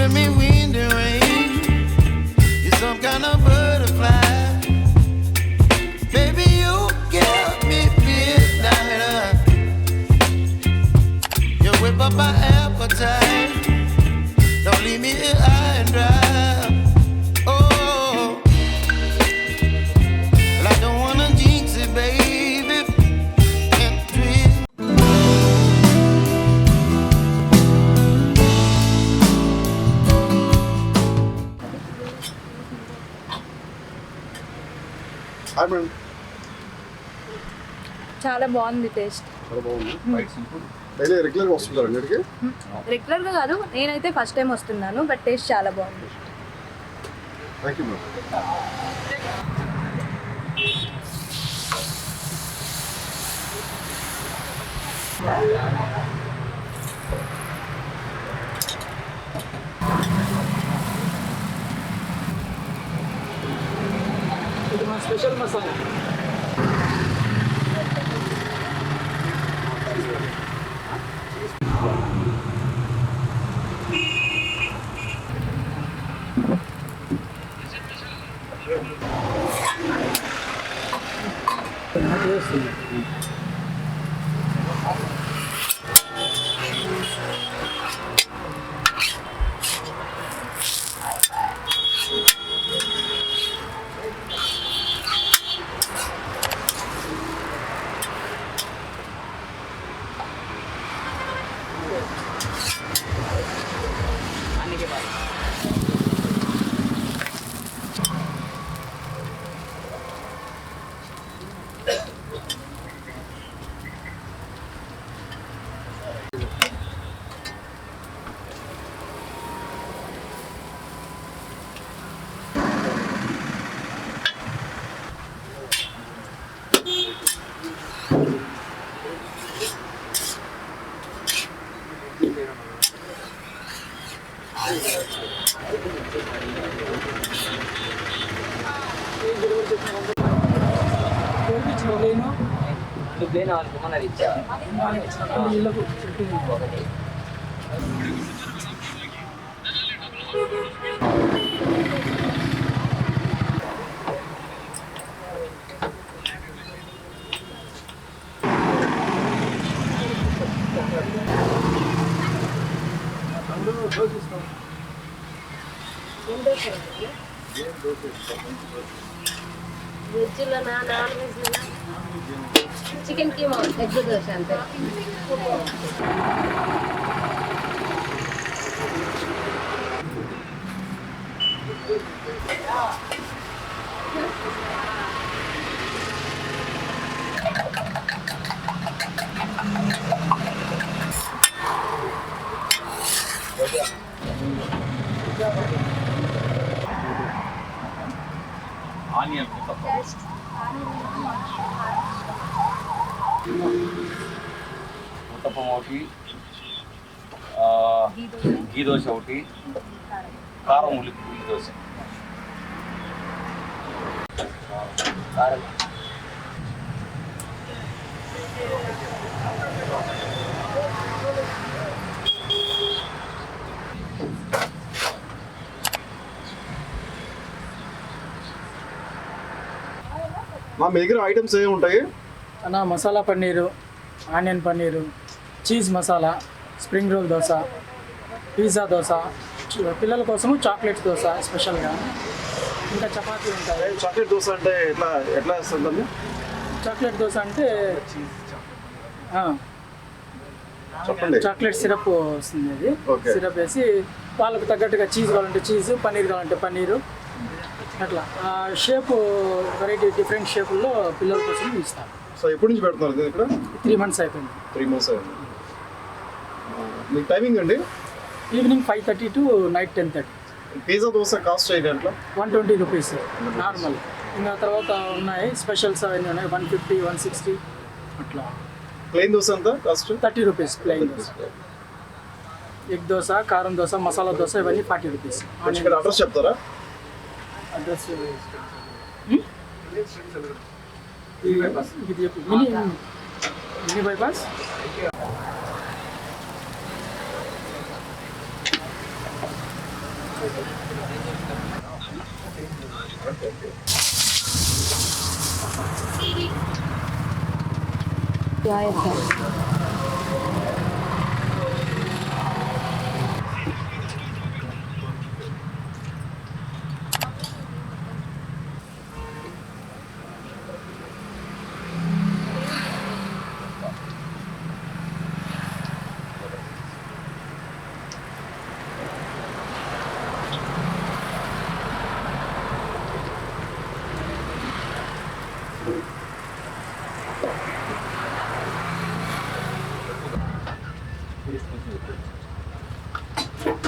giving me wind and rain. You're some kind of butterfly. Baby, you give me midnight. You whip up my appetite. Don't leave me here high and dry. Oh, well, I don't wanna jinx it, baby. And twist. Hi, man. చాలా బాగుంది taste. చాలా బాగుంది. Daily రెగ్యులర్గా వస్తుంటారు అన్నిటికీ? రెగ్యులర్గా కాదు, నేనైతే ఫస్ట్ టైం వస్తున్నాను, బట్ టేస్ట్ చాలా బాగుంది. Thank you ma'am. ఇది మా స్పెషల్ మసాలా. ప్లేన్ ఆల్మోనర్ ఇచ్చా వెజ్లో నాన్ వెజ్లో చికెన్ కీమా ఎగ్ దోశ అంతే. ఆనియన్ ఉత్తప్పం ఒకటి, గీ దోశ ఒకటి, కారం ఉల్లి దోశ. కారం మా దగ్గర ఐటమ్స్ ఏమి ఉంటాయి అన్న? Masala paneer, onion paneer, cheese masala, spring roll dosa, pizza dosa, పిల్లల కోసము చాక్లెట్ దోశ స్పెషల్గా, ఇంకా చపాతీ ఉంటాయి. చాక్లెట్ దోశ అంటే ఎట్లా వేస్తుంది? చాక్లెట్ దోశ అంటే చెప్పండి. చాక్లెట్ సిరప్ వస్తుంది. అది సిరప్ వేసి వాళ్ళకు తగ్గట్టుగా చీజ్ కావాలంటే చీజ్, పన్నీర్ కావాలంటే పన్నీరు, అట్లా షేపు వెరైటీ డిఫరెంట్ షేపుల్లో పిల్లల కోసం ఇస్తాం. సో ఎప్పటి నుంచి పెడుతున్నారు ఇక్కడ? 3 months అయిపోయింది. 3 months అయింది. మీకు టైమింగ్ అండి? Evening 5:30 to night 10:30. Pizza dosa cost అయ్యింది అట్లా 120 రూపీస్ నార్మల్. ఇంకా తర్వాత ఉన్నాయి స్పెషల్స్ అవన్నీ ఉన్నాయి, 150, 160 అట్లా. ప్లెయిన్ దోశ ఎంత cost? 30 rupees plain dosa. Egg dosa, కారం దోశ, మసాలా దోశ ఇవన్నీ 40 రూపీస్. ఇక్కడ అడ్రస్ చెప్తారా? Address mini bypass. Yeah,